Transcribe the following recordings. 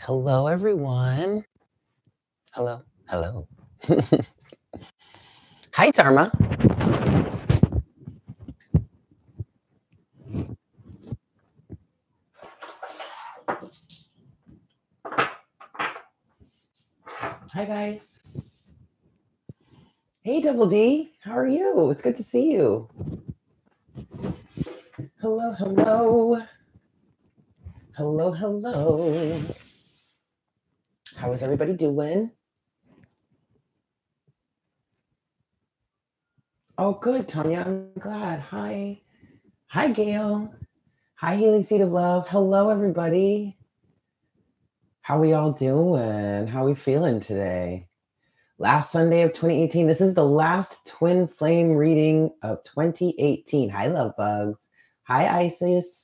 Hello, everyone. Hello, hello. Hi, Dharma. Hi, guys. Hey, Double D. How are you? It's good to see you. Hello, hello. Hello, hello. How is everybody doing? Oh, good, Tanya. I'm glad. Hi. Hi, Gail. Hi, Healing Seed of Love. Hello, everybody. How we all doing? How we feeling today? Last Sunday of 2018. This is the last twin flame reading of 2018. Hi, love bugs. Hi, Isis.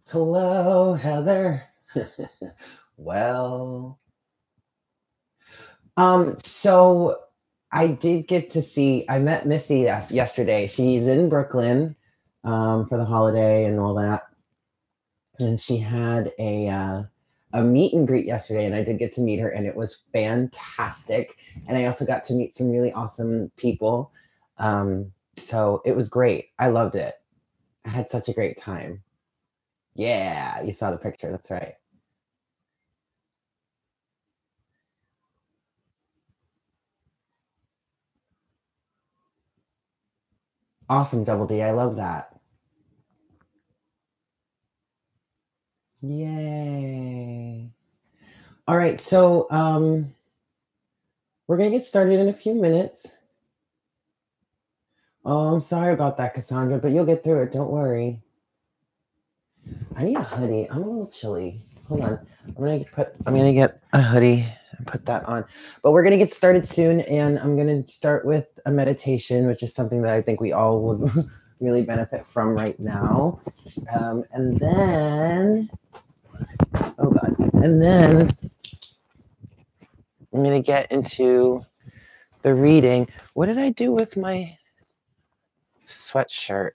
Hello, Heather. Well, so I did get to see, I met Missy yesterday. She's in Brooklyn for the holiday and all that. And she had a meet and greet yesterday, and I did get to meet her, and it was fantastic. And I also got to meet some really awesome people. So it was great. I loved it. I had such a great time. Yeah, you saw the picture. That's right. Awesome, Double D. I love that. Yay. All right, so we're going to get started in a few minutes. Oh, I'm sorry about that, Cassandra, but you'll get through it. Don't worry. I need a hoodie. I'm a little chilly. Hold on. I'm gonna get a hoodie and put that on. But we're gonna get started soon, and I'm gonna start with a meditation, which is something that I think we all would really benefit from right now. And then, oh God, and then I'm gonna get into the reading. What did I do with my sweatshirt?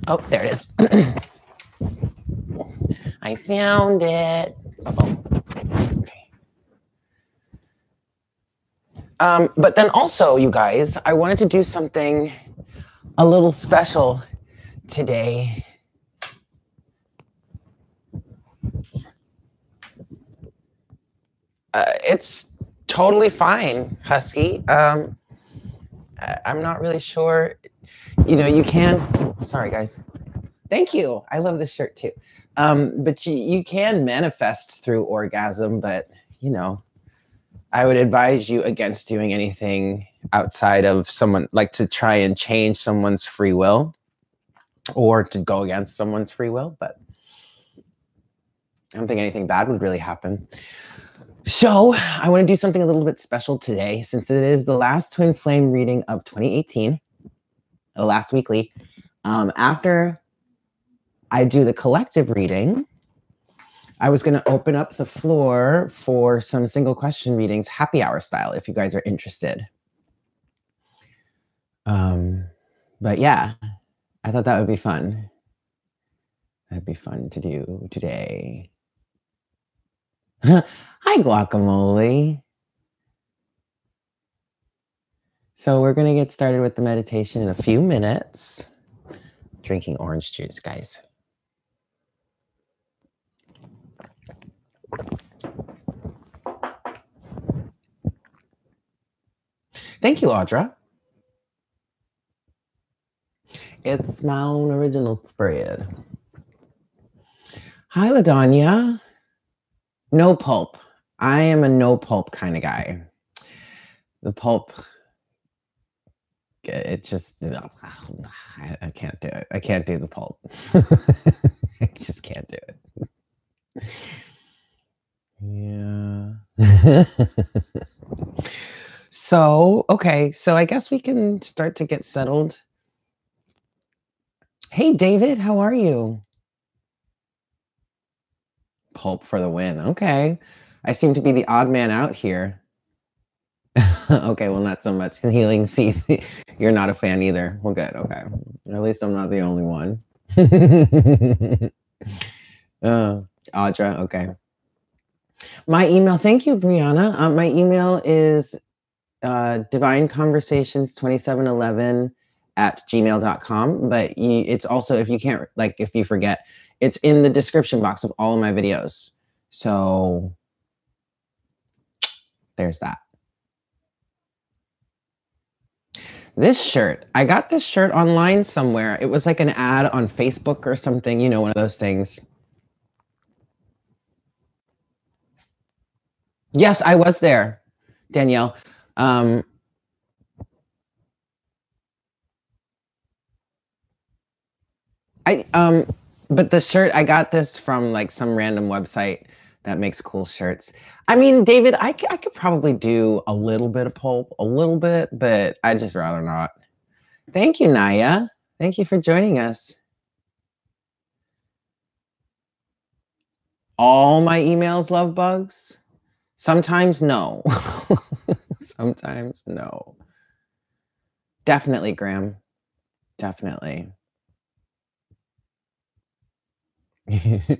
Oh, there it is. I found it. Okay. But then also, you guys, I wanted to do something a little special today. It's totally fine, Husky. I'm not really sure. You know, you can. Sorry, guys. Thank you. I love this shirt too. But you can manifest through orgasm, but you know, I would advise you against doing anything outside of someone, like to try and change someone's free will or to go against someone's free will. But I don't think anything bad would really happen. So I want to do something a little bit special today, since it is the last twin flame reading of 2018, the last weekly. After I do the collective reading, I was going to open up the floor for some single question readings, happy hour style, if you guys are interested. But yeah, I thought that would be fun. That'd be fun to do today. Hi, Guacamole. So we're going to get started with the meditation in a few minutes. Drinking orange juice, guys. Thank you, Audra. It's my own original spread. Hi, LaDanya. No pulp. I am a no pulp kind of guy. The pulp, it just, I can't do it. I can't do the pulp. I just can't do it. Yeah. So, okay. So I guess we can start to get settled. Hey, David, how are you? Pulp for the win. Okay. I seem to be the odd man out here. Okay, well, not so much healing. See, you're not a fan either. Well, good. Okay, at least I'm not the only one. Audra. Okay. My email. Thank you, Brianna. My email is divineconversations2711 at gmail.com. But it's also, if you can't, like, if you forget, it's in the description box of all of my videos. So there's that. This shirt, I got this shirt online somewhere. It was like an ad on Facebook or something, you know, one of those things. Yes, I was there, Danielle. But the shirt, I got this from like some random website that makes cool shirts. I mean, David, I could probably do a little bit of pulp, a little bit, but I'd just rather not. Thank you, Naya. Thank you for joining us. All my emails love bugs? Sometimes no. Sometimes no. Definitely, Graham. Definitely.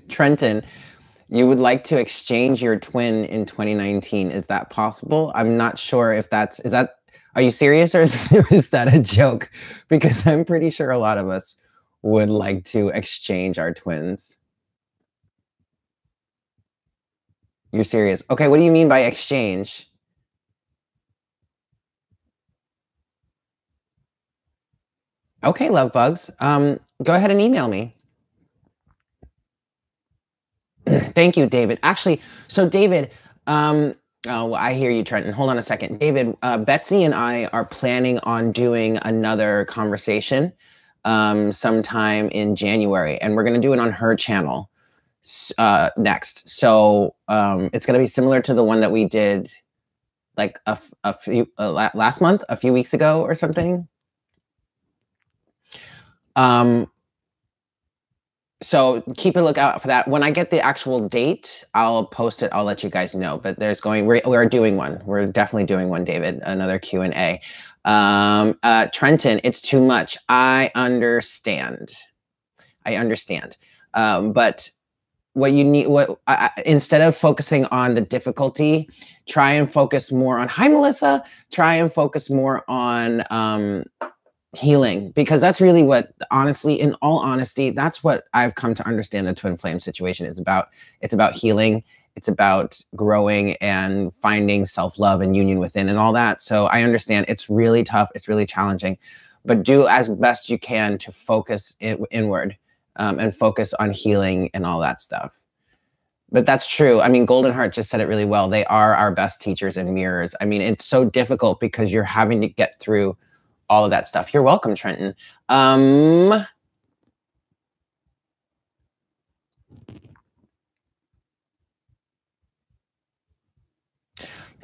Trenton, you would like to exchange your twin in 2019. Is that possible? I'm not sure if are you serious, or is that a joke? Because I'm pretty sure a lot of us would like to exchange our twins. You're serious? Okay, what do you mean by exchange? Okay, love bugs. Go ahead and email me. Thank you, David. Actually, so David, oh, well, I hear you, Trenton. Hold on a second. David, Betsy and I are planning on doing another conversation sometime in January, and we're going to do it on her channel next. So it's going to be similar to the one that we did like a few last month, a few weeks ago or something. So keep a lookout for that. When I get the actual date, I'll post it. I'll let you guys know. But we're doing one. We're definitely doing one, David. Another Q&A. Trenton, it's too much. I understand. But what you need, instead of focusing on the difficulty, try and focus more on. Hi, Melissa. Try and focus more on healing, because that's really what, honestly, in all honesty, that's what I've come to understand the twin flame situation is about. It's about healing. It's about growing and finding self-love and union within and all that. So I understand it's really tough. It's really challenging, but do as best you can to focus inward and focus on healing and all that stuff. But that's true. I mean, Golden Heart just said it really well. They are our best teachers and mirrors. I mean, it's so difficult because you're having to get through all of that stuff. You're welcome, Trenton.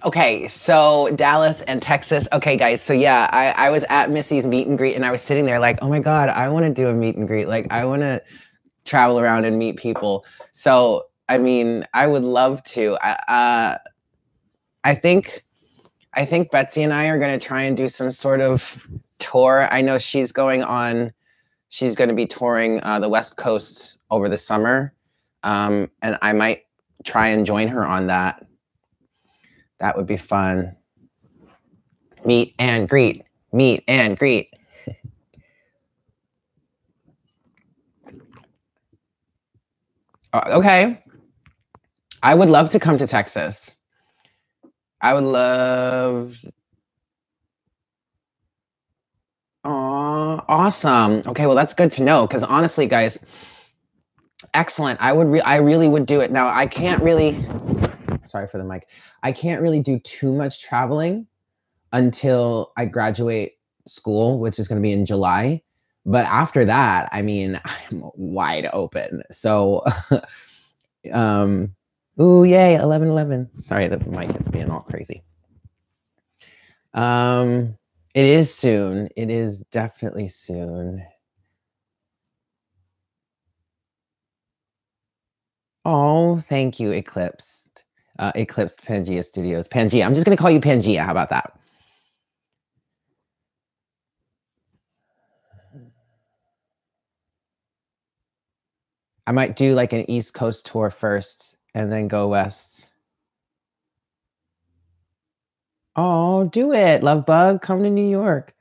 Okay, so Dallas and Texas. Okay, guys. So yeah, I was at Missy's meet and greet, and I was sitting there like, oh my God, I want to do a meet and greet. Like, I want to travel around and meet people. So, I mean, I would love to. I think Betsy and I are going to try and do some sort of tour. I know she's going to be touring the West Coast over the summer. And I might try and join her on that. That would be fun. Meet and greet. Meet and greet. Okay. I would love to come to Texas. I would love. Oh, awesome. Okay, well, that's good to know, because honestly, guys, excellent. I really would do it. Now, I can't really, sorry for the mic. I can't really do too much traveling until I graduate school, which is going to be in July. But after that, I mean, I'm wide open. So, ooh, yay, 11/11. Sorry, the mic is being all crazy. It is soon. It is definitely soon. Oh, thank you, Eclipsed. eclipsed Pangea Studios. Pangea. I'm just going to call you Pangea. How about that? I might do like an East Coast tour first and then go west. Oh, do it, love bug. Come to New York.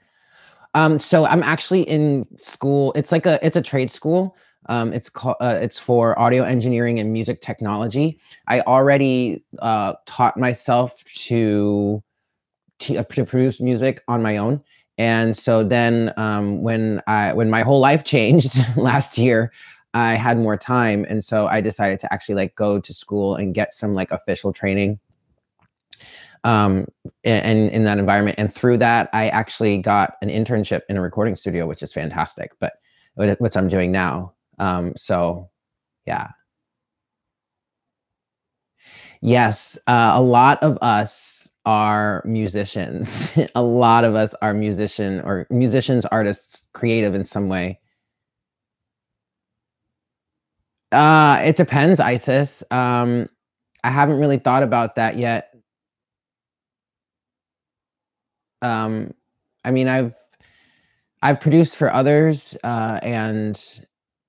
So I'm actually in school. It's a trade school. It's for audio engineering and music technology. I already taught myself to produce music on my own. And so then when my whole life changed last year, I had more time. And so I decided to actually like go to school and get some like official training and in that environment. And through that, I actually got an internship in a recording studio, which is fantastic, but which I'm doing now. So yeah. Yes, a lot of us are musicians. A lot of us are musicians, artists, creative in some way. It depends, Isis. I haven't really thought about that yet. I mean, I've produced for others, and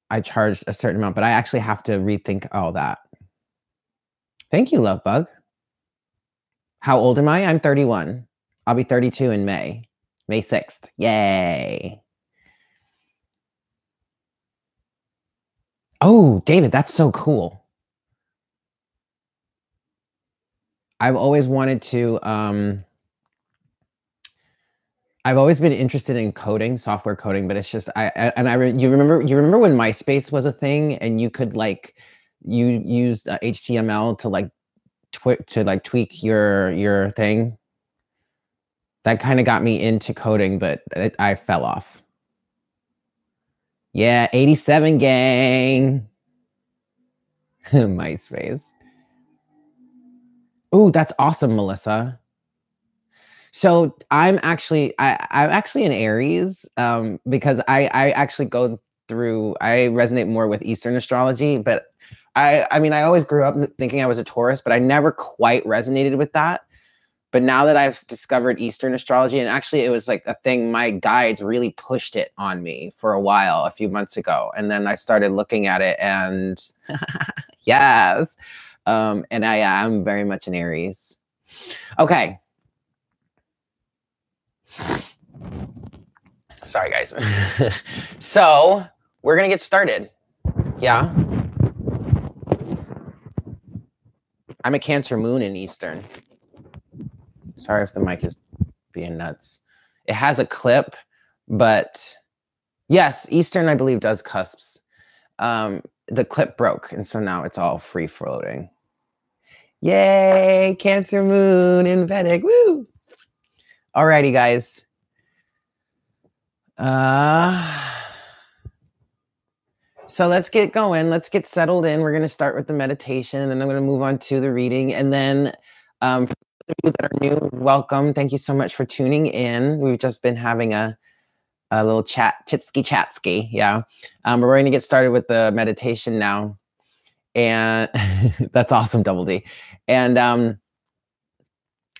I charged a certain amount, but I actually have to rethink all that. Thank you, love bug. How old am I? I'm 31. I'll be 32 in May 6th. Yay. Oh, David, that's so cool. I've always wanted to, I've always been interested in coding, software coding, but it's just, you remember when MySpace was a thing and you could like, you used HTML to like, tweak your thing? That kind of got me into coding, but I fell off. Yeah, 87 gang. MySpace. Oh, that's awesome, Melissa. So I'm actually an Aries because I actually go through, I resonate more with Eastern astrology, but I mean I always grew up thinking I was a Taurus, but I never quite resonated with that. But now that I've discovered Eastern astrology, and actually it was like a thing, my guides really pushed it on me for a while, a few months ago. And then I started looking at it and yes. And I am very much an Aries. Okay. Sorry, guys. So we're going to get started. Yeah. I'm a Cancer moon in Eastern. Sorry if the mic is being nuts. It has a clip, but yes, Eastern, I believe, does cusps. The clip broke, and so now it's all free floating. Yay, Cancer moon in Vedic. Woo! Alrighty, guys. So let's get going. Let's get settled in. We're going to start with the meditation, and then I'm going to move on to the reading. And then for those of you that are new, welcome. Thank you so much for tuning in. We've just been having a little chatsky. Yeah. We're going to get started with the meditation now. And that's awesome, Double D. And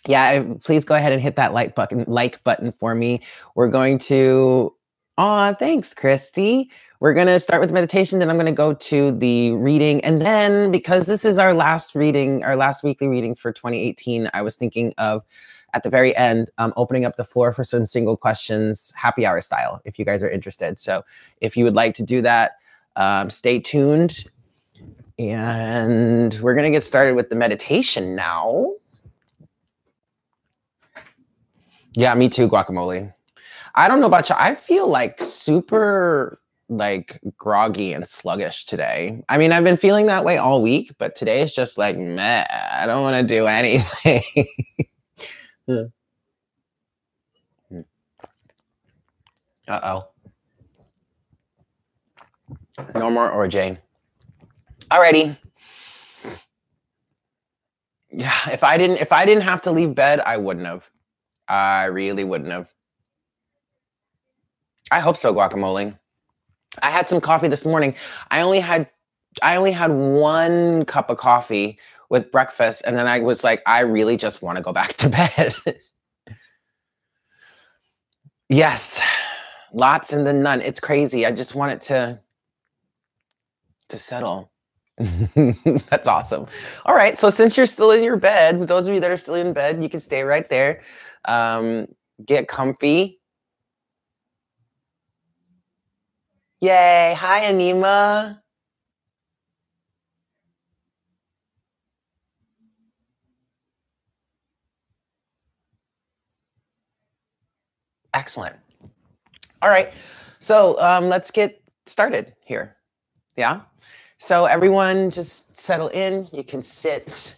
yeah, please go ahead and hit that like button for me. We're going to, thanks, Christy. We're going to start with the meditation, then I'm going to go to the reading. And then because this is our last reading, our last weekly reading for 2018, I was thinking of, at the very end, opening up the floor for some single questions, happy hour style, if you guys are interested. So if you would like to do that, stay tuned. And we're going to get started with the meditation now. Yeah, me too, guacamole. I don't know about you. I feel like super like groggy and sluggish today. I mean, I've been feeling that way all week, but today is just like, meh, I don't want to do anything. Uh-oh. No more OJ. Alrighty. Yeah, if I didn't have to leave bed, I wouldn't have. I really wouldn't have. I hope so, guacamole. I had some coffee this morning. I only had I only had 1 cup of coffee with breakfast, and then I was like, I really just want to go back to bed. Yes, lots and then none. It's crazy. I just want it to settle. That's awesome. All right, so since you're still in your bed, those of you that are still in bed, you can stay right there. Get comfy. Yay. Hi, Anima. Excellent. All right, so let's get started here. Yeah. So everyone just settle in. You can sit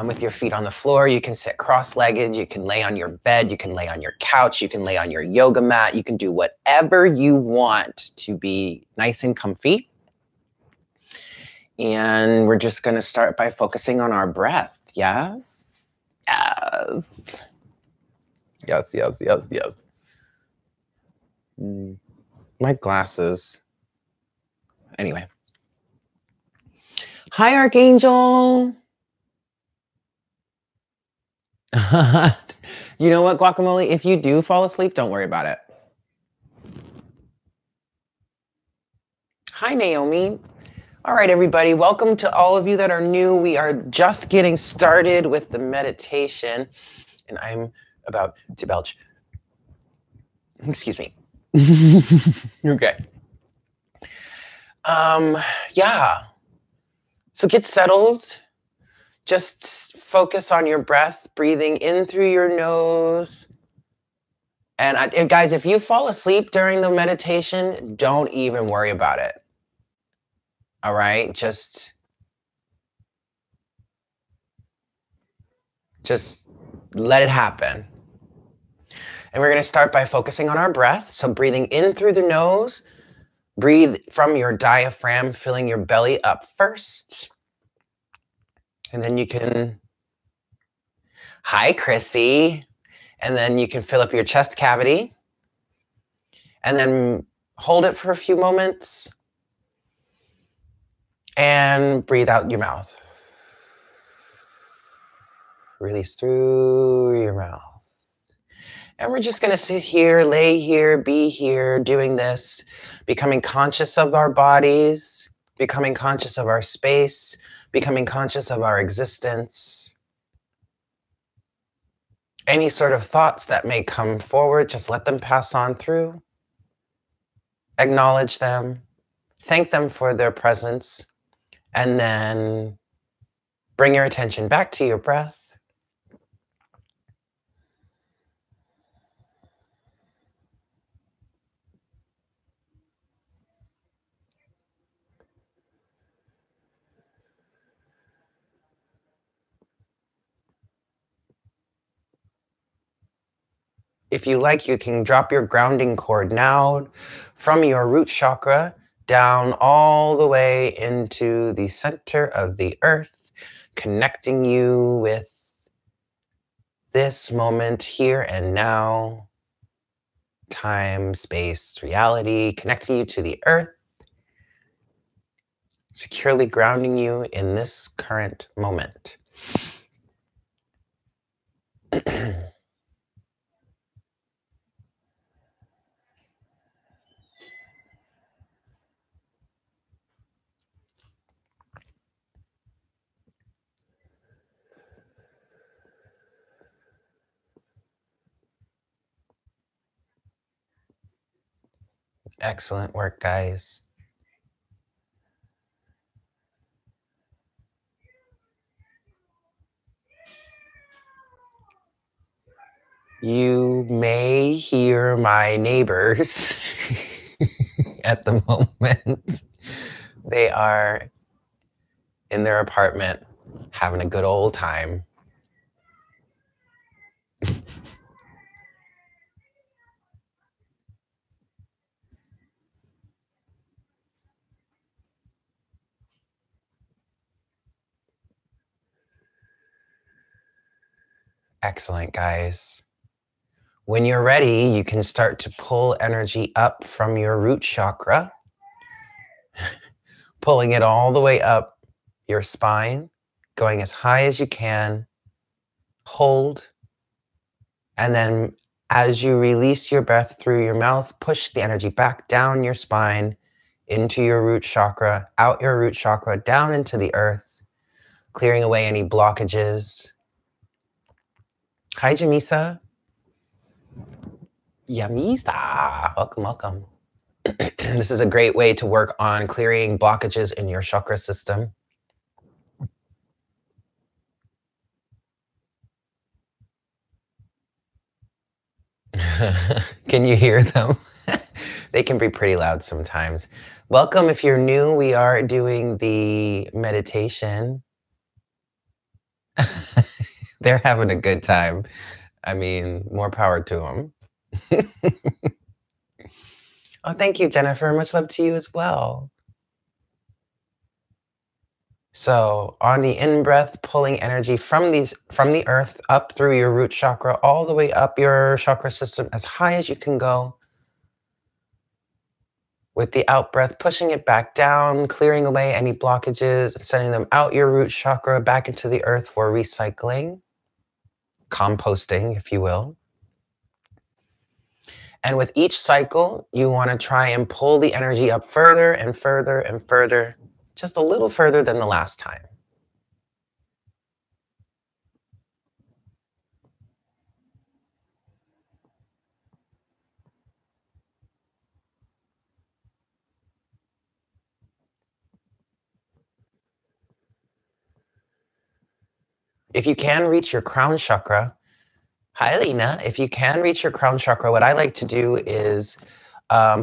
with your feet on the floor. You can sit cross-legged. You can lay on your bed. You can lay on your couch. You can lay on your yoga mat. You can do whatever you want to be nice and comfy. And we're just going to start by focusing on our breath. Yes. Yes. Yes, yes, yes, yes. My glasses. Anyway. Hi, Archangel. You know what, Guacamole? If you do fall asleep, don't worry about it. Hi, Naomi. All right, everybody. Welcome to all of you that are new. We are just getting started with the meditation, and I'm about to belch. Excuse me. Okay. Yeah. So get settled. Just focus on your breath, breathing in through your nose. And guys, if you fall asleep during the meditation, don't even worry about it. All right? Just let it happen. And we're going to start by focusing on our breath. So breathing in through the nose, breathe from your diaphragm, filling your belly up first. And then you can, hi, Chrissy. And then you can fill up your chest cavity. And then hold it for a few moments. And breathe out your mouth. Release through your mouth. And we're just going to sit here, lay here, be here, doing this, becoming conscious of our bodies, becoming conscious of our space, becoming conscious of our existence. Any sort of thoughts that may come forward, just let them pass on through. Acknowledge them. Thank them for their presence. And then bring your attention back to your breath. If you like, you can drop your grounding cord now from your root chakra down all the way into the center of the earth, connecting you with this moment here and now, time, space, reality, connecting you to the earth, securely grounding you in this current moment. Excellent work, guys. You may hear my neighbors at the moment. They are in their apartment having a good old time. Excellent, guys. When you're ready, you can start to pull energy up from your root chakra. pulling it all the way up your spine, going as high as you can, hold, and then as you release your breath through your mouth, push the energy back down your spine, into your root chakra, out your root chakra, down into the earth, clearing away any blockages. Hi, Jamisa. Yamisa. Welcome, welcome. This is a great way to work on clearing blockages in your chakra system. Can you hear them? They can be pretty loud sometimes. Welcome. If you're new, we are doing the meditation. They're having a good time. I mean, more power to them. Oh, thank you, Jennifer. Much love to you as well. So on the in-breath, pulling energy from the earth up through your root chakra, all the way up your chakra system as high as you can go. With the out-breath, pushing it back down, clearing away any blockages, sending them out your root chakra, back into the earth for recycling, composting, if you will. And with each cycle, you want to try and pull the energy up further and further and further, just a little further than the last time. If you can reach your crown chakra, hi Lena, if you can reach your crown chakra, what I like to do is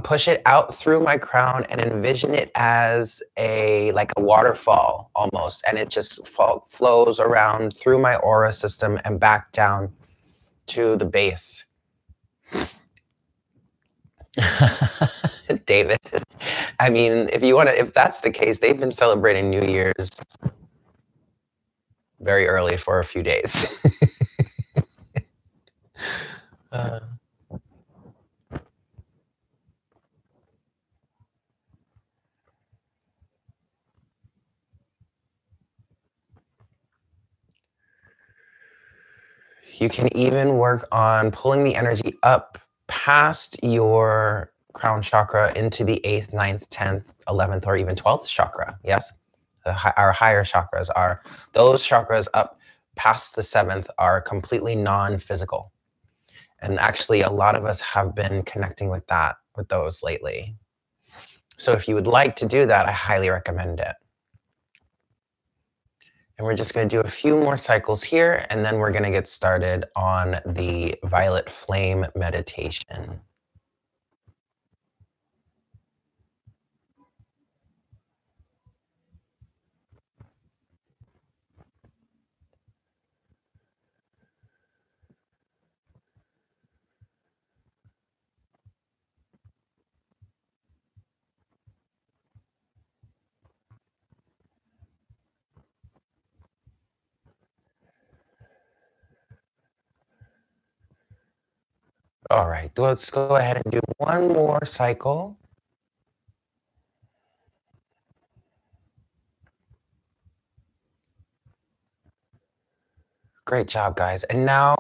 push it out through my crown and envision it as like a waterfall almost, and it just flows around through my aura system and back down to the base. David, I mean, if that's the case, they've been celebrating New Year's very early for a few days. You can even work on pulling the energy up past your crown chakra into the 8th, 9th, 10th, 11th, or even 12th chakra. Yes, our higher chakras are. Those chakras up past the 7th are completely non-physical. And actually, a lot of us have been connecting with those lately. So if you would like to do that, I highly recommend it. And we're just going to do a few more cycles here, and then we're going to get started on the violet flame meditation. All right, let's go ahead and do one more cycle. Great job, guys. And now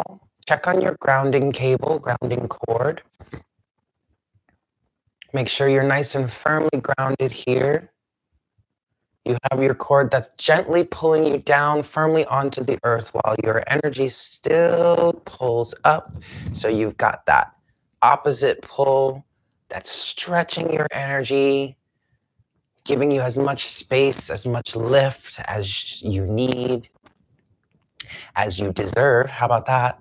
check on your grounding cable, grounding cord. Make sure you're nice and firmly grounded here. You have your cord that's gently pulling you down firmly onto the earth while your energy still pulls up. So you've got that opposite pull that's stretching your energy, giving you as much space, as much lift as you need, as you deserve. How about that?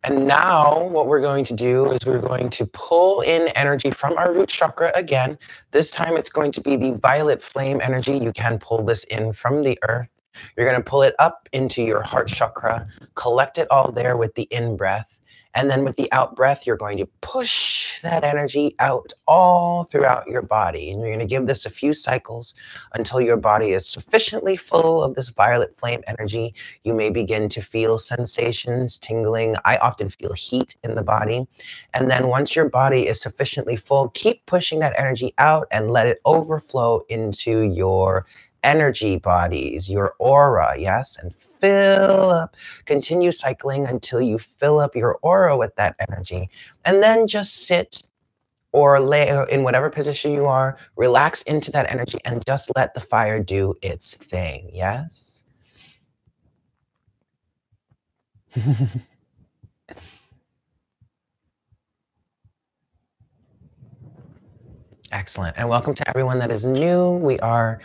And now what we're going to do is we're going to pull in energy from our root chakra again. This time it's going to be the violet flame energy. You can pull this in from the earth. You're going to pull it up into your heart chakra, collect it all there with the in-breath, And then with the out breath, you're going to push that energy out all throughout your body. And you're going to give this a few cycles until your body is sufficiently full of this violet flame energy. You may begin to feel sensations, tingling. I often feel heat in the body. And then once your body is sufficiently full, keep pushing that energy out and let it overflow into your energy bodies, your aura, yes, and fill up. Continue cycling until you fill up your aura with that energy. And then just sit or lay in whatever position you are, relax into that energy and just let the fire do its thing, yes? Excellent. And welcome to everyone that is new. We are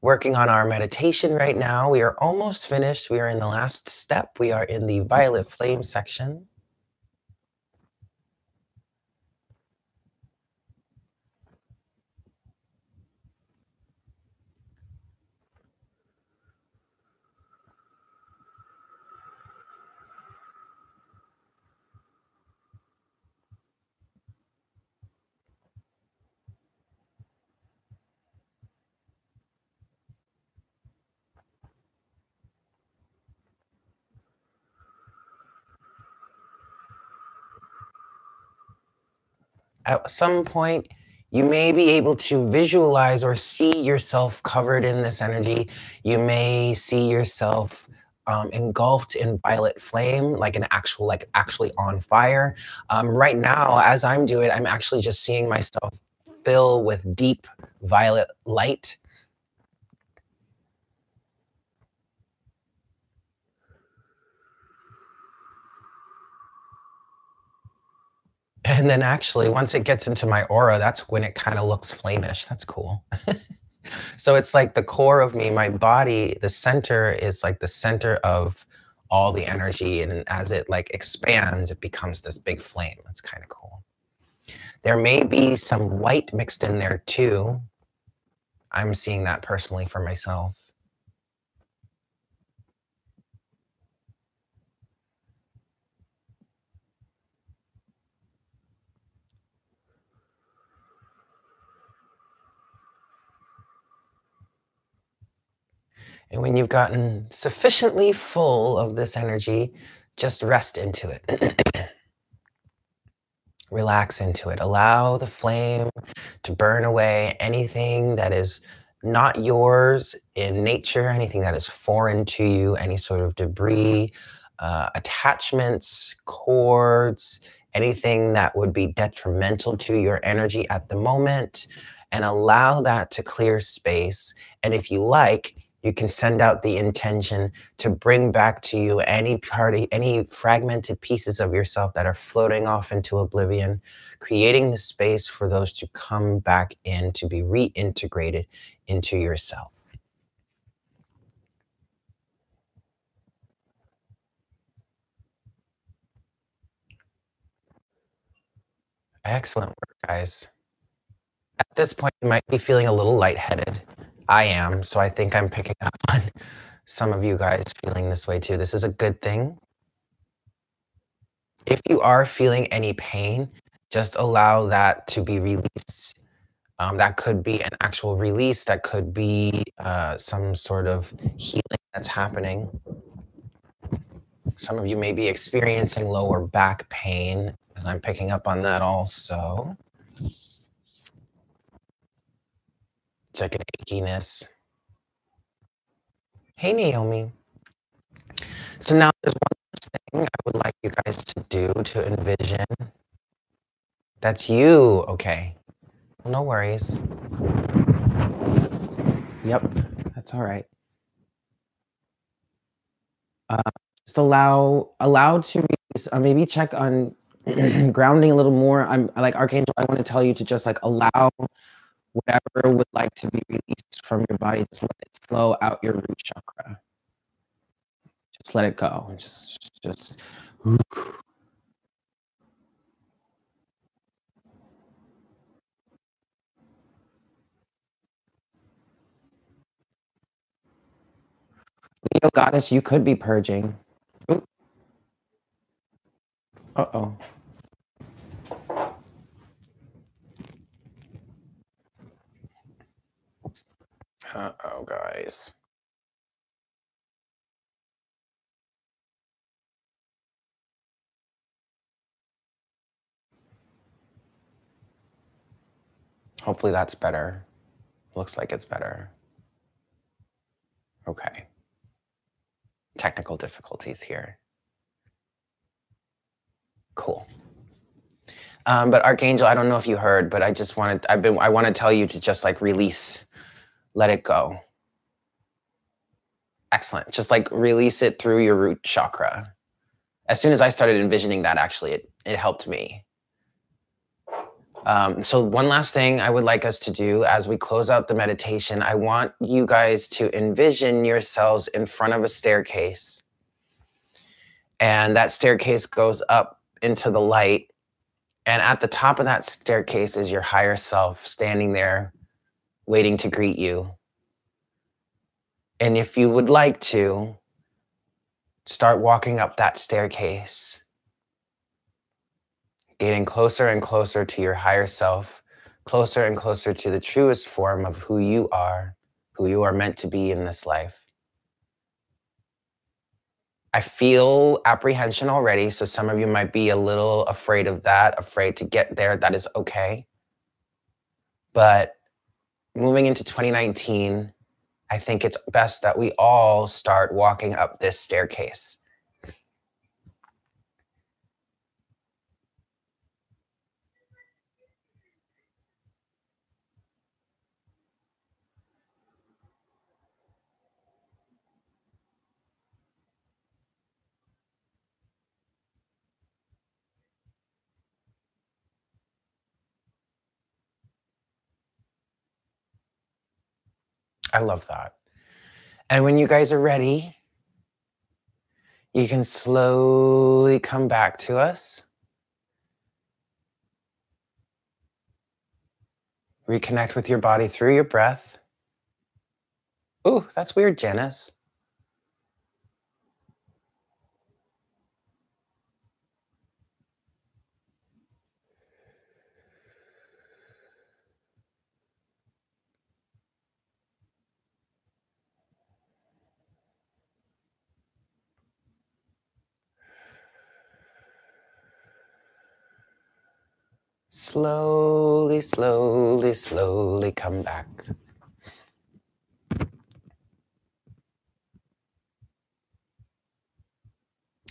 working on our meditation right now. We are almost finished. We are in the last step. We are in the violet flame section. At some point, you may be able to visualize or see yourself covered in this energy. You may see yourself engulfed in violet flame, like actually on fire. Right now, as I'm doing, I'm actually just seeing myself fill with deep violet light. And then actually, once it gets into my aura, that's when it kind of looks flamish. That's cool. So it's like the core of me, my body, the center is like the center of all the energy. And as it like expands, it becomes this big flame. That's kind of cool. There may be some white mixed in there too. I'm seeing that personally for myself. And when you've gotten sufficiently full of this energy, just rest into it. Relax into it. Allow the flame to burn away anything that is not yours in nature, anything that is foreign to you, any sort of debris, attachments, cords, anything that would be detrimental to your energy at the moment, and allow that to clear space. And if you like, you can send out the intention to bring back to you any fragmented pieces of yourself that are floating off into oblivion, creating the space for those to come back in, to be reintegrated into yourself. Excellent work, guys. At this point, you might be feeling a little lightheaded. I am, so I think I'm picking up on some of you guys feeling this way too. This is a good thing. If you are feeling any pain, just allow that to be released. That could be an actual release. That could be some sort of healing that's happening. Some of you may be experiencing lower back pain, as I'm picking up on that also. It's like an achiness. Hey, Naomi. So now there's one last thing I would like you guys to do to envision. That's you. Okay. No worries. Yep. That's all right. Just allow to release, maybe check on grounding a little more. I'm like Archangel, I want to tell you to just like allow whatever would like to be released from your body, just let it flow out your root chakra. Just let it go. Just Leo goddess, you could be purging. Ooh. Uh-oh. Uh-oh, guys. Hopefully that's better. Looks like it's better. Okay. Technical difficulties here. Cool. But Archangel, I don't know if you heard, but I want to tell you to just like release, let it go. Excellent. Just like release it through your root chakra. As soon as I started envisioning that, actually, it helped me. So one last thing I would like us to do as we close out the meditation, I want you guys to envision yourselves in front of a staircase. And that staircase goes up into the light. And at the top of that staircase is your higher self standing there waiting to greet you. And if you would like to, start walking up that staircase, getting closer and closer to your higher self, closer and closer to the truest form of who you are meant to be in this life. I feel apprehension already, so some of you might be a little afraid of that, afraid to get there. That is okay. But moving into 2019, I think it's best that we all start walking up this staircase. I love that. And when you guys are ready, you can slowly come back to us. Reconnect with your body through your breath. Ooh, that's weird, Janice. Slowly, slowly, slowly come back.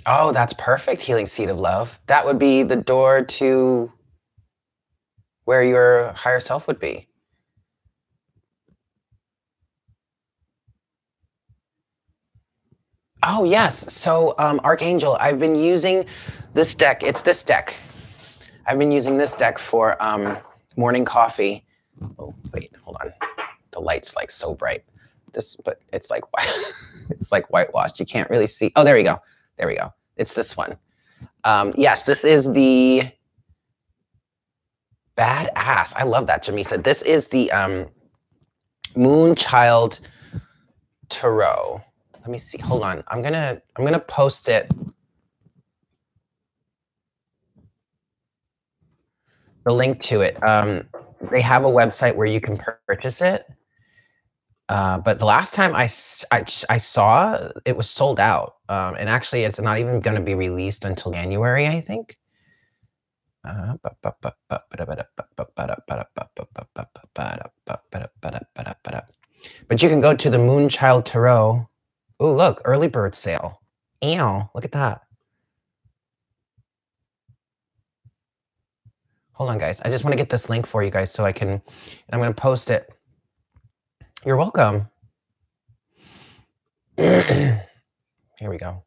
Oh, that's perfect, healing seed of love. That would be the door to where your higher self would be. Oh, yes. So, Archangel, I've been using this deck. It's this deck. I've been using this deck for morning coffee. Oh, wait, hold on. The light's like so bright. But it's like it's like whitewashed. You can't really see. Oh, there we go. There we go. It's this one. Yes, this is the badass. I love that, Jamisa. This is the Moonchild Tarot. Let me see. Hold on. I'm gonna post it. The link to it. They have a website where you can purchase it. But the last time I saw, it was sold out. And actually, it's not even going to be released until January, I think. But you can go to the Moonchild Tarot. Oh, look, early bird sale. Ew, look at that. Hold on, guys. I just want to get this link for you guys so I can, and I'm going to post it. You're welcome. Here we go.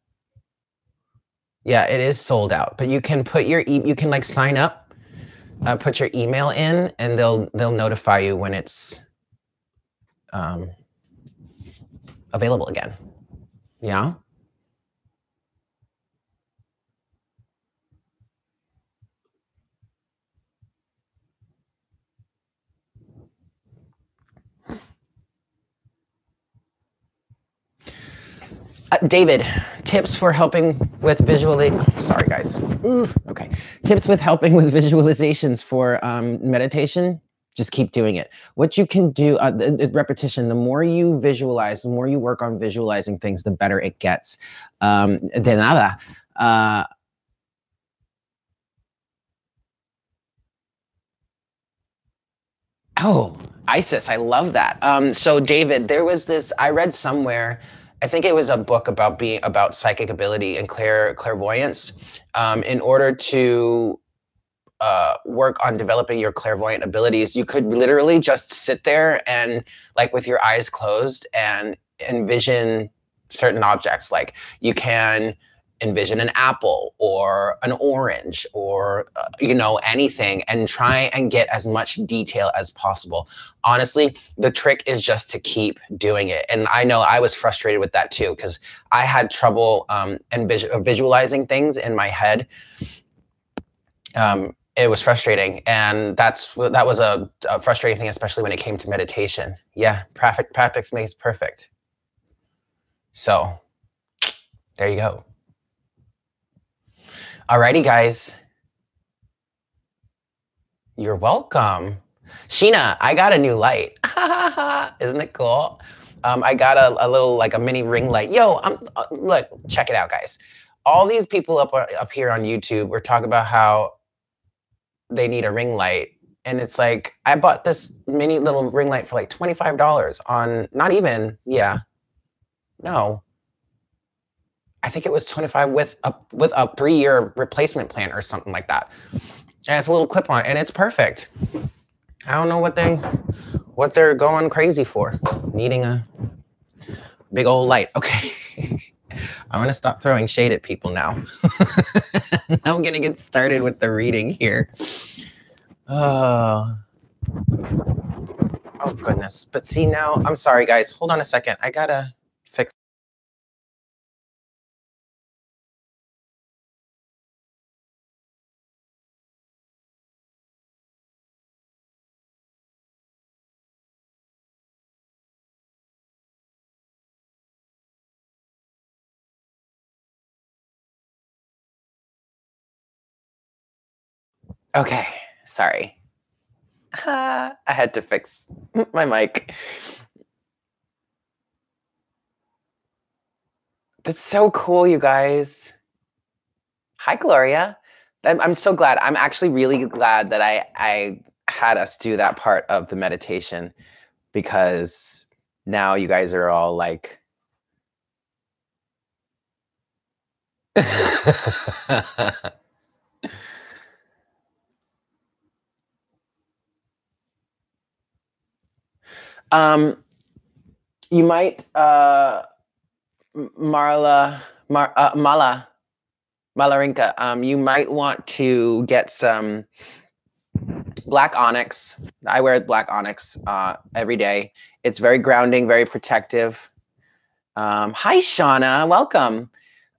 Yeah, it is sold out, but you can put your you can like sign up, put your email in, and they'll notify you when it's available again. Yeah. David, tips for helping with sorry guys. Oof. Okay. Tips with helping with visualizations for meditation. Just keep doing it. What you can do, the repetition, the more you visualize, the more you work on visualizing things, the better it gets. De nada. Oh, Isis, I love that. So David, there was this, I read somewhere, I think it was a book about psychic ability and clairvoyance. In order to work on developing your clairvoyant abilities, you could literally just sit there and like with your eyes closed and envision certain objects. Like you can envision an apple or an orange or you know, anything, and try and get as much detail as possible. Honestly, the trick is just to keep doing it. And I know I was frustrated with that too, because I had trouble visualizing things in my head. It was frustrating, and that was a frustrating thing, especially when it came to meditation. Yeah, practice makes perfect. So there you go. Alrighty, guys. You're welcome. Sheena, I got a new light. Isn't it cool? I got a little, like a mini ring light. Yo, look, check it out, guys. All these people up here on YouTube were talking about how they need a ring light. And it's like, I bought this mini little ring light for like $25 on, not even, yeah, no. I think it was 25 with a 3-year replacement plan or something like that. And it's a little clip on and it's perfect. I don't know what they're going crazy for, needing a big old light. Okay. I'm going to stop throwing shade at people now. I'm going to get started with the reading here. Oh goodness. But see now, I'm sorry guys. Hold on a second. I got to fix. Okay, sorry. I had to fix my mic. That's so cool, you guys. Hi, Gloria. I'm so glad. I'm actually really glad that I had us do that part of the meditation, because now you guys are all like... You might, Malarinka, you might want to get some black onyx. I wear black onyx every day. It's very grounding, very protective. Hi, Shauna, welcome.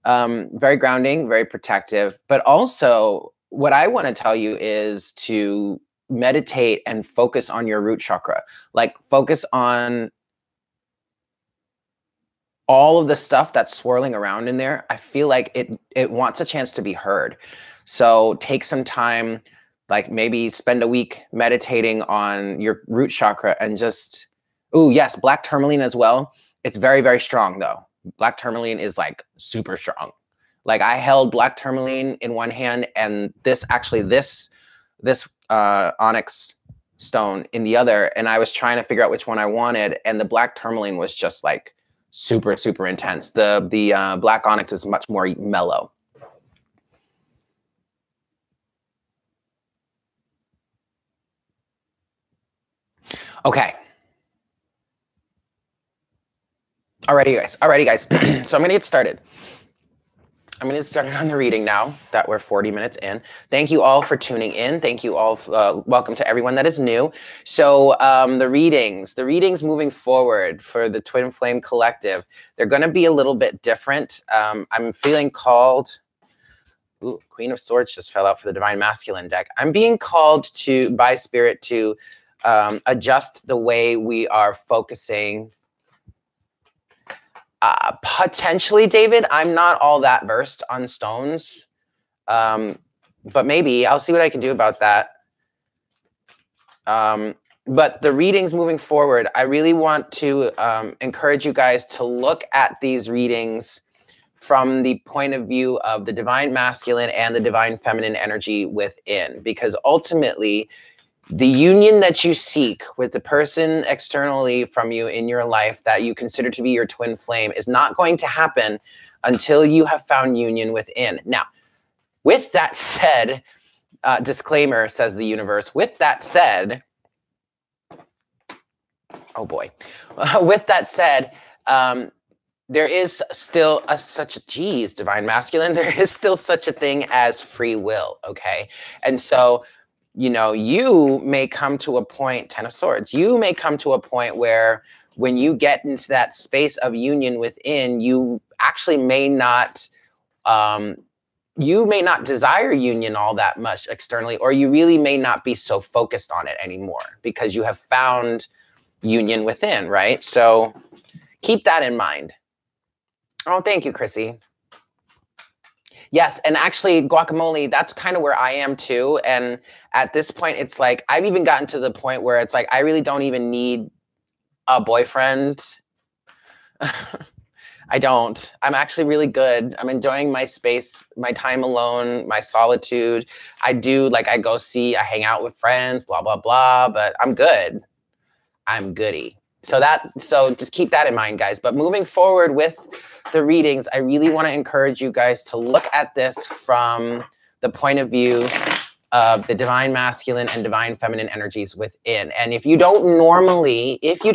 Very grounding, very protective. But also, what I want to tell you is to meditate and focus on your root chakra. Like, focus on all of the stuff that's swirling around in there. I feel like it wants a chance to be heard. So take some time, like maybe spend a week meditating on your root chakra and just, oh yes, black tourmaline as well. It's very, very strong though. Black tourmaline is like super strong. Like I held black tourmaline in one hand and this onyx stone in the other. And I was trying to figure out which one I wanted. And the black tourmaline was just like super, super intense. The black onyx is much more mellow. Okay. Alrighty, guys. So I'm gonna get started. I'm going to get started on the reading now that we're 40 minutes in. Thank you all for tuning in. Thank you all. Welcome to everyone that is new. So the readings moving forward for the Twin Flame Collective, they're going to be a little bit different. I'm feeling called. Ooh, Queen of Swords just fell out for the Divine Masculine deck. I'm being called by Spirit to adjust the way we are focusing Potentially, David. I'm not all that versed on stones, but maybe I'll see what I can do about that. But the readings moving forward, I really want to encourage you guys to look at these readings from the point of view of the divine masculine and the divine feminine energy within, because ultimately the union that you seek with the person externally from you in your life that you consider to be your twin flame is not going to happen until you have found union within. Now, with that said, disclaimer, says the universe, with that said, oh boy, with that said, there is still divine masculine, there is still such a thing as free will, okay? And so, you know, you may come to a point, 10 of Swords, you may come to a point where when you get into that space of union within, you actually may not, desire union all that much externally, or you really may not be so focused on it anymore because you have found union within, right? So keep that in mind. Oh, thank you, Chrissy. Yes, and actually, Guacamole, that's kind of where I am too. And at this point, it's like, I've even gotten to the point where it's like, I really don't even need a boyfriend. I don't. I'm actually really good. I'm enjoying my space, my time alone, my solitude. I hang out with friends, blah, blah, blah, but I'm good. I'm goody. So just keep that in mind, guys. But moving forward with the readings, I really want to encourage you guys to look at this from the point of view of the divine masculine and divine feminine energies within. And if you don't normally resonate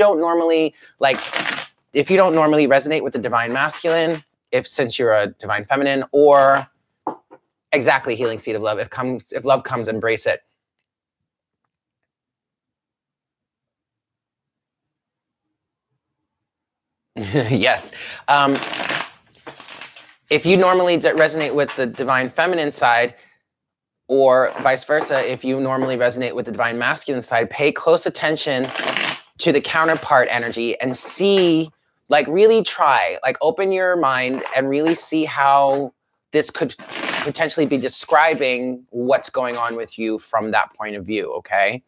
with the divine masculine, since you're a divine feminine, or exactly, healing seed of love, if love comes, embrace it. Yes. If you normally resonate with the divine feminine side, or vice versa, if you normally resonate with the divine masculine side, pay close attention to the counterpart energy and see, really try, open your mind and really see how this could potentially be describing what's going on with you from that point of view, okay?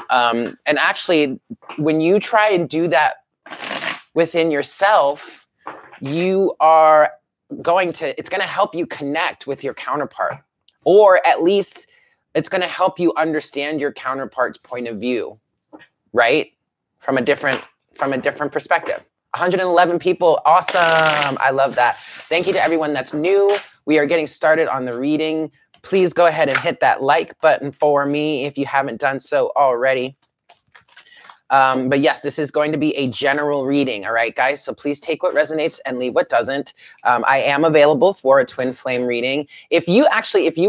And actually, when you try and do that within yourself, it's going to help you connect with your counterpart, or at least it's going to help you understand your counterpart's point of view, right? From a different perspective. 111 people, awesome. I love that. Thank you to everyone that's new. We are getting started on the reading. Please go ahead and hit that like button for me if you haven't done so already. But yes, this is going to be a general reading. All right, guys. So please take what resonates and leave what doesn't. I am available for a twin flame reading. If you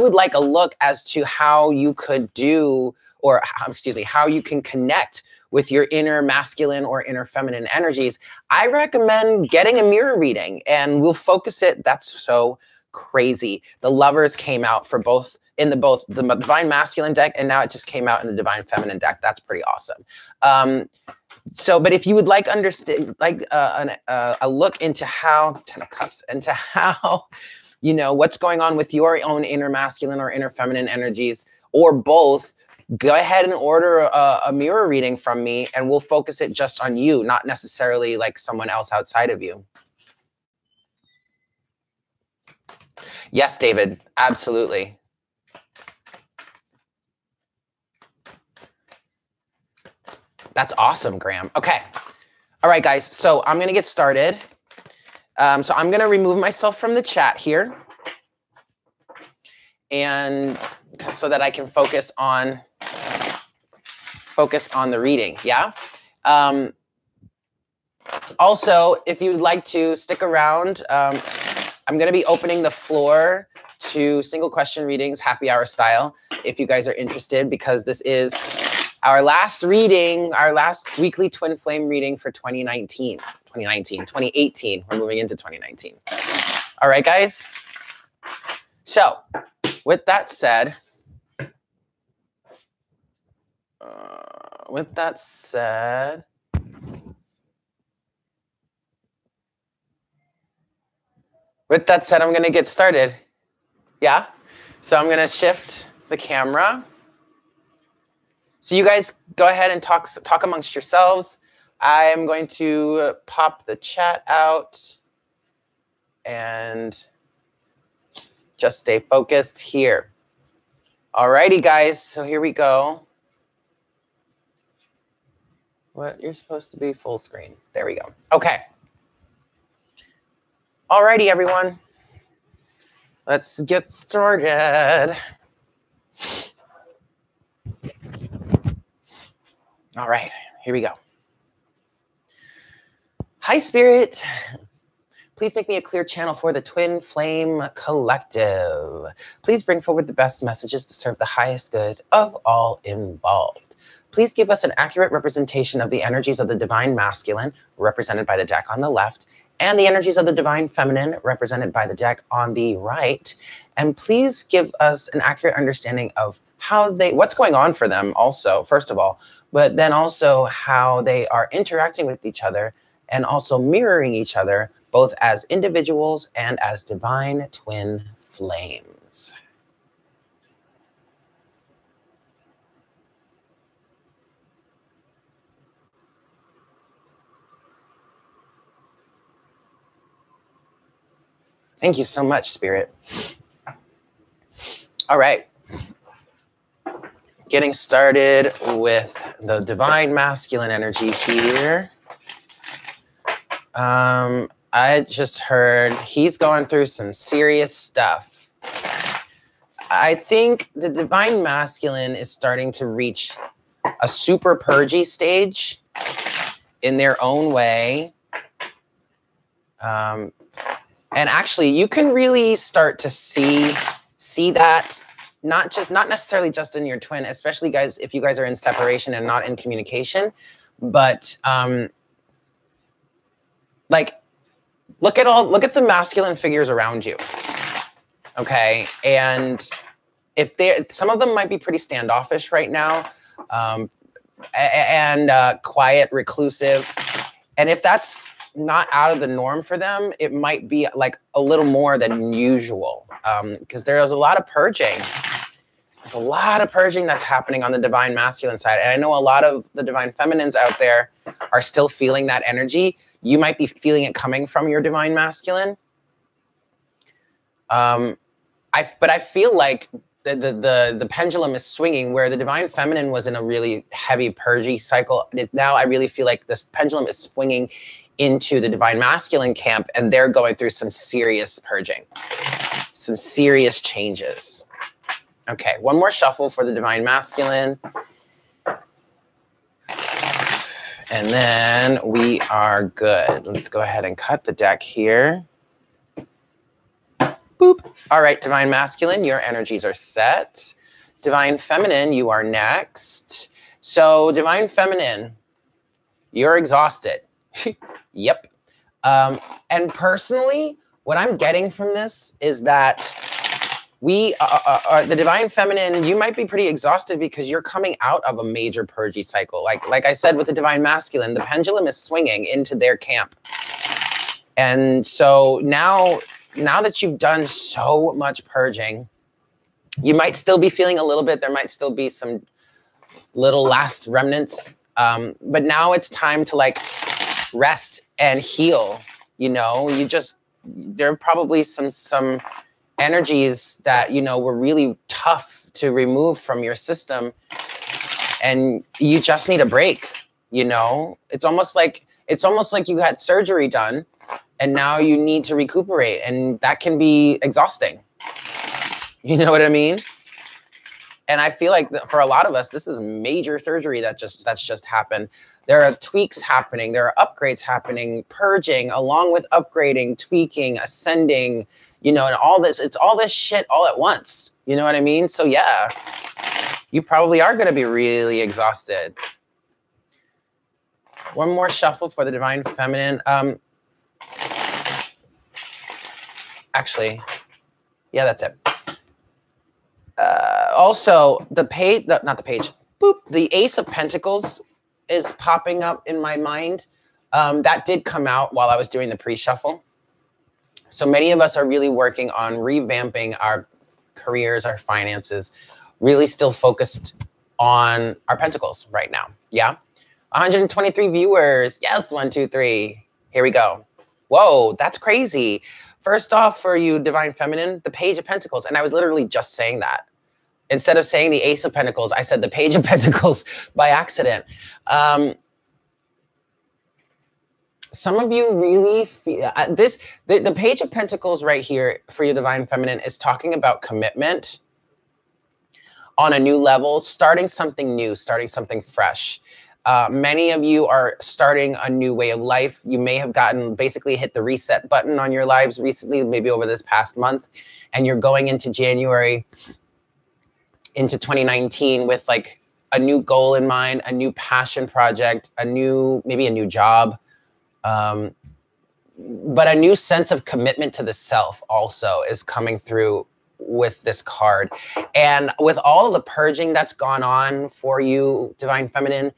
would like a look as to how you could do, or how you can connect with your inner masculine or inner feminine energies, I recommend getting a mirror reading, and we'll focus it. That's so crazy. The Lovers came out for both the divine masculine deck, and now it just came out in the divine feminine deck. That's pretty awesome. But if you would like understand, a look into how 10 of Cups, into how, what's going on with your own inner masculine or inner feminine energies, or both, go ahead and order a mirror reading from me, and we'll focus it just on you, not necessarily like someone else outside of you. Yes, David, absolutely. That's awesome, Graham. Okay. All right, guys. So I'm going to get started. So I'm going to remove myself from the chat here, and so that I can focus on the reading. Yeah. Also, if you'd like to stick around, I'm going to be opening the floor to single question readings, happy hour style, if you guys are interested, because this is our last reading, our last weekly twin flame reading for 2018. We're moving into 2019. All right, guys. So with that said, With that said, I'm going to get started. Yeah? So I'm going to shift the camera. So you guys go ahead and talk amongst yourselves. I am going to pop the chat out and just stay focused here. Alrighty, guys. So here we go. What? You're supposed to be full screen. There we go. Okay. Alrighty, everyone. Let's get started. All right, here we go. Hi, Spirit. Please make me a clear channel for the Twin Flame Collective. Please bring forward the best messages to serve the highest good of all involved. Please give us an accurate representation of the energies of the Divine Masculine, represented by the deck on the left, and the energies of the Divine Feminine, represented by the deck on the right. And please give us an accurate understanding of what's going on for them also, first of all, but then also how they are interacting with each other and also mirroring each other, both as individuals and as divine twin flames. Thank you so much, Spirit. All right. Getting started with the Divine Masculine energy here. I just heard he's going through some serious stuff. I think the Divine Masculine is starting to reach a super purgy stage in their own way. And actually, you can really start to see that, not necessarily just in your twin, especially guys, if you guys are in separation and not in communication, but like, look at the masculine figures around you. Okay. And if some of them might be pretty standoffish right now, and quiet, reclusive. And if that's not out of the norm for them, it might be like a little more than usual, because there's a lot of purging. There's a lot of purging that's happening on the Divine Masculine side. And I know a lot of the Divine Feminines out there are still feeling that energy. You might be feeling it coming from your Divine Masculine. But I feel like the pendulum is swinging where the Divine Feminine was in a really heavy purgy cycle. Now I really feel like this pendulum is swinging into the Divine Masculine camp, and they're going through some serious purging, some serious changes. Okay, one more shuffle for the Divine Masculine. And then we are good. Let's go ahead and cut the deck here. Boop. All right, Divine Masculine, your energies are set. Divine Feminine, you are next. So Divine Feminine, you're exhausted. Yep. And personally, what I'm getting from this is that we the Divine Feminine, you might be pretty exhausted because you're coming out of a major purgy cycle. Like I said with the Divine Masculine, the pendulum is swinging into their camp. And so now that you've done so much purging, you might still be feeling a little bit. There might still be some little last remnants. But now it's time to like rest and heal. You know, there are probably some energies that, you know, were really tough to remove from your system, and you just need a break. You know, it's almost like you had surgery done and now you need to recuperate, and that can be exhausting. You know what I mean? And I feel like for a lot of us, this is major surgery that's just happened. There are tweaks happening. There are upgrades happening, purging, along with upgrading, tweaking, ascending, you know, and all this. It's all this shit all at once. You know what I mean? So yeah, you probably are going to be really exhausted. One more shuffle for the Divine Feminine. Actually, yeah, that's it. Also, the Ace of Pentacles is popping up in my mind. That did come out while I was doing the pre-shuffle. So many of us are really working on revamping our careers, our finances, really still focused on our pentacles right now. Yeah. 123 viewers. Yes, 1, 2, 3. Here we go. Whoa, that's crazy. First off, for you, Divine Feminine, the Page of Pentacles. And I was literally just saying that. Instead of saying the Ace of Pentacles, I said the Page of Pentacles by accident. Some of you really feel the Page of Pentacles right here for your Divine Feminine is talking about commitment on a new level, starting something new, starting something fresh. Many of you are starting a new way of life. You may have basically hit the reset button on your lives recently, maybe over this past month, and you're going into January, into 2019 with like a new goal in mind, a new passion project, maybe a new job, but a new sense of commitment to the self also is coming through with this card. And with all of the purging that's gone on for you, Divine Feminine,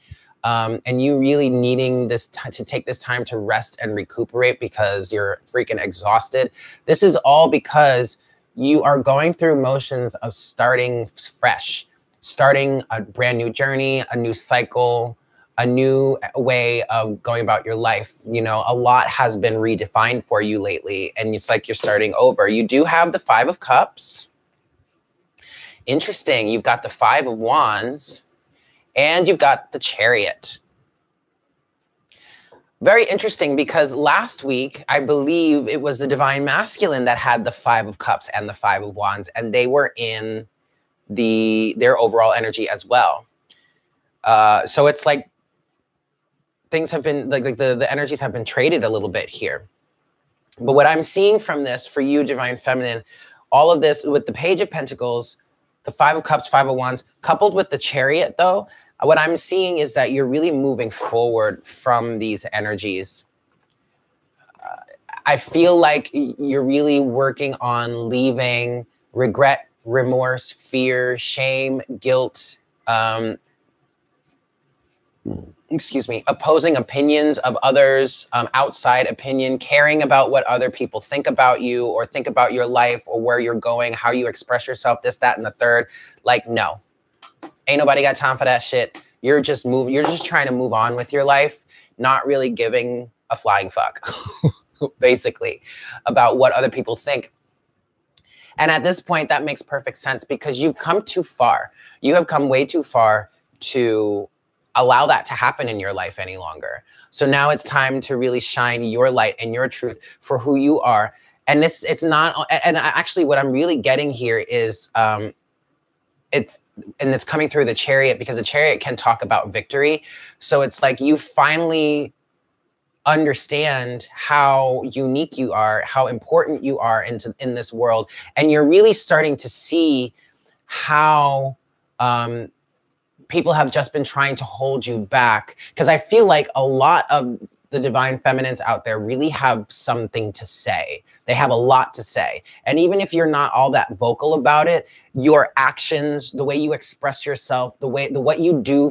and you really needing this to take this time to rest and recuperate because you're freaking exhausted. This is all because you are going through motions of starting fresh, starting a brand new journey, a new cycle, a new way of going about your life. You know, a lot has been redefined for you lately, and it's like you're starting over. You do have the 5 of Cups. Interesting. You've got the 5 of Wands, and you've got the Chariot. Very interesting, because last week, I believe it was the Divine Masculine that had the 5 of Cups and the 5 of Wands, and they were in their overall energy as well. So it's like things have been, like the energies have been traded a little bit here. But what I'm seeing from this for you, Divine Feminine, all of this with the Page of Pentacles, the 5 of Cups, 5 of Wands, coupled with the Chariot though, what I'm seeing is that you're really moving forward from these energies. I feel like you're really working on leaving regret, remorse, fear, shame, guilt, opposing opinions of others, outside opinion, caring about what other people think about you or think about your life or where you're going, how you express yourself, this, that, and the third. Like, no, ain't nobody got time for that shit. You're just trying to move on with your life, not really giving a flying fuck, basically, about what other people think. And at this point, that makes perfect sense, because you've come too far. You have come way too far to allow that to happen in your life any longer. So now it's time to really shine your light and your truth for who you are. And actually what I'm really getting here is, it's coming through the Chariot, because the Chariot can talk about victory. So it's like you finally understand how unique you are, how important you are in this world. And you're really starting to see how, people have just been trying to hold you back. Because I feel like a lot of the Divine Feminines out there really have something to say. They have a lot to say. And even if you're not all that vocal about it, your actions, the way you express yourself, what you do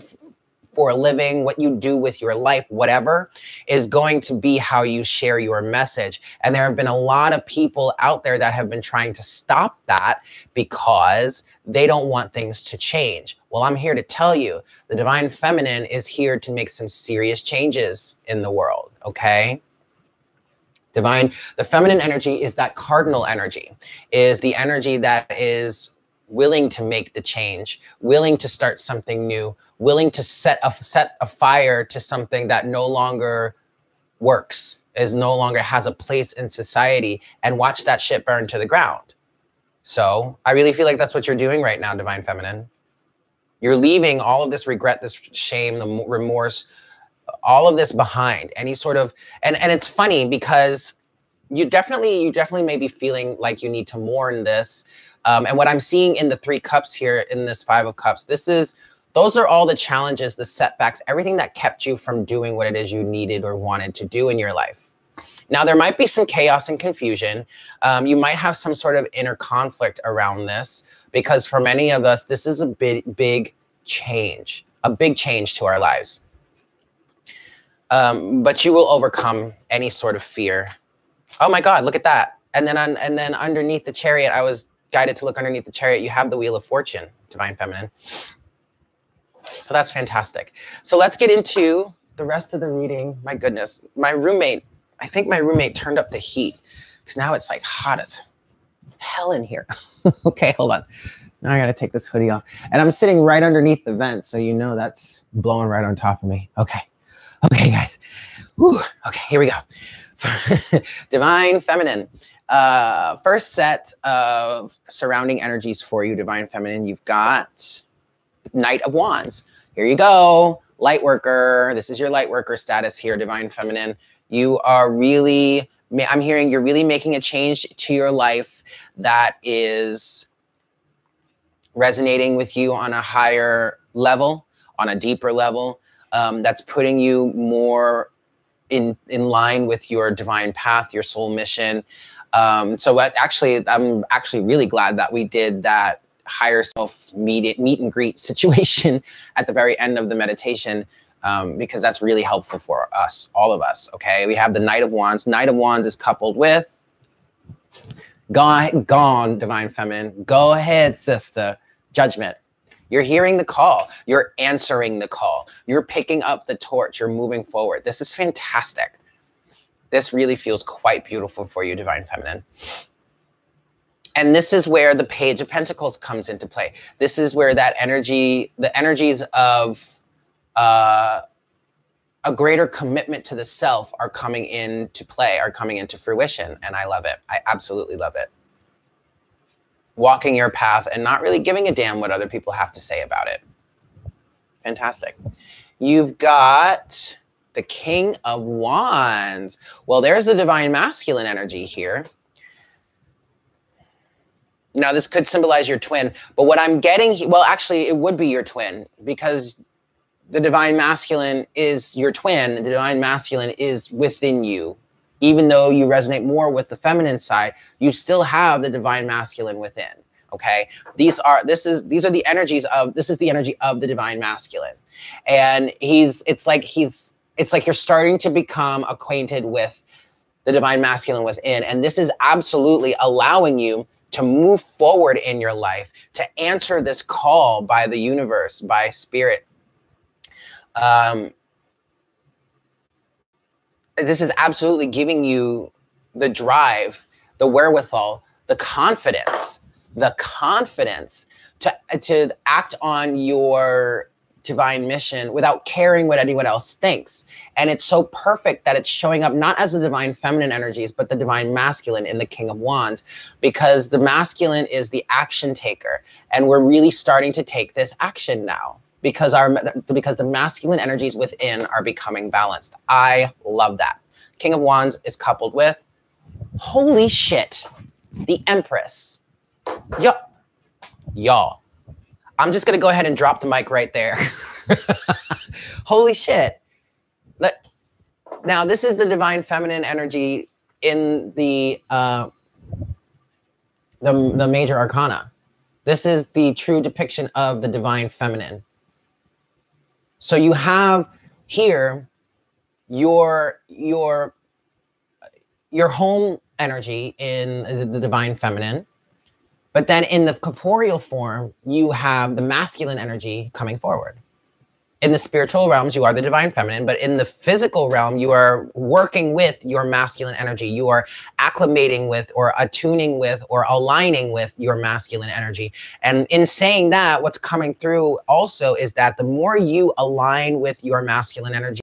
for a living, what you do with your life, whatever, is going to be how you share your message. And there have been a lot of people out there that have been trying to stop that because they don't want things to change. Well, I'm here to tell you, the Divine Feminine is here to make some serious changes in the world, okay? The feminine energy is that cardinal energy, is the energy that is willing to make the change, willing to start something new, willing to set a fire to something that no longer works, no longer has a place in society, and watch that shit burn to the ground. So I really feel like that's what you're doing right now, Divine Feminine. You're leaving all of this regret, this shame, the remorse, all of this behind. Any sort of, and it's funny because you definitely may be feeling like you need to mourn this. And what I'm seeing in the 3 cups here, in this 5 of Cups, those are all the challenges, the setbacks, everything that kept you from doing what it is you needed or wanted to do in your life. Now, there might be some chaos and confusion. You might have some sort of inner conflict around this, because for many of us, this is a big change, to our lives. But you will overcome any sort of fear. Oh my God, look at that. And then underneath the Chariot, I was guided to look underneath the Chariot. You have the Wheel of Fortune, Divine Feminine. So that's fantastic. So let's get into the rest of the reading. My goodness, my roommate, I think my roommate turned up the heat because now it's like hot as hell in here. Okay, hold on. Now I gotta take this hoodie off. And I'm sitting right underneath the vent, so you know that's blowing right on top of me. Okay. Okay, guys. Whew. Okay, here we go. Divine Feminine. First set of surrounding energies for you, Divine Feminine. You've got Knight of Wands. Here you go. Light worker. This is your light worker status here, Divine Feminine. You are really, I'm hearing you're really making a change to your life that is resonating with you on a higher level, on a deeper level, that's putting you more in line with your divine path, your soul mission. So what I'm actually really glad that we did that higher self meet and greet situation at the very end of the meditation, because that's really helpful for us, all of us. Okay, we have the Knight of Wands. Knight of Wands is coupled with gone, Divine Feminine. Go ahead, sister. Judgment. You're hearing the call. You're answering the call. You're picking up the torch. You're moving forward. This is fantastic. This really feels quite beautiful for you, Divine Feminine. And this is where the Page of Pentacles comes into play. This is where that energy, the energies of a greater commitment to the self are coming into play, are coming into fruition. And I love it. I absolutely love it. Walking your path and not really giving a damn what other people have to say about it. Fantastic. You've got the King of Wands. Well, there's the Divine Masculine energy here. Now, this could symbolize your twin, but what I'm getting, well, actually, it would be your twin because the Divine Masculine is your twin. The Divine Masculine is within you. Even though you resonate more with the feminine side, you still have the Divine Masculine within. Okay, these are the energies of, this is the energy of the Divine Masculine, and it's like you're starting to become acquainted with the Divine Masculine within, and this is absolutely allowing you to move forward in your life, to answer this call by the universe, by spirit. This is absolutely giving you the drive, the wherewithal, the confidence to act on your divine mission without caring what anyone else thinks. And it's so perfect that it's showing up not as the Divine Feminine energies, but the Divine Masculine in the King of Wands, because the masculine is the action taker. And we're really starting to take this action now, because the masculine energies within are becoming balanced. I love that. King of Wands is coupled with, holy shit, the Empress. Y'all, I'm just gonna go ahead and drop the mic right there. Holy shit. Now, this is the Divine Feminine energy in the major arcana. This is the true depiction of the Divine Feminine. So you have here your home energy in the Divine Feminine, but then in the corporeal form, you have the masculine energy coming forward. In the spiritual realms, you are the Divine Feminine, but in the physical realm, you are working with your masculine energy. You are acclimating with, or attuning with, or aligning with your masculine energy. And in saying that, what's coming through also is that the more you align with your masculine energy,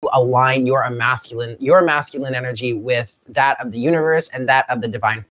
you align your masculine energy with that of the universe and that of the divine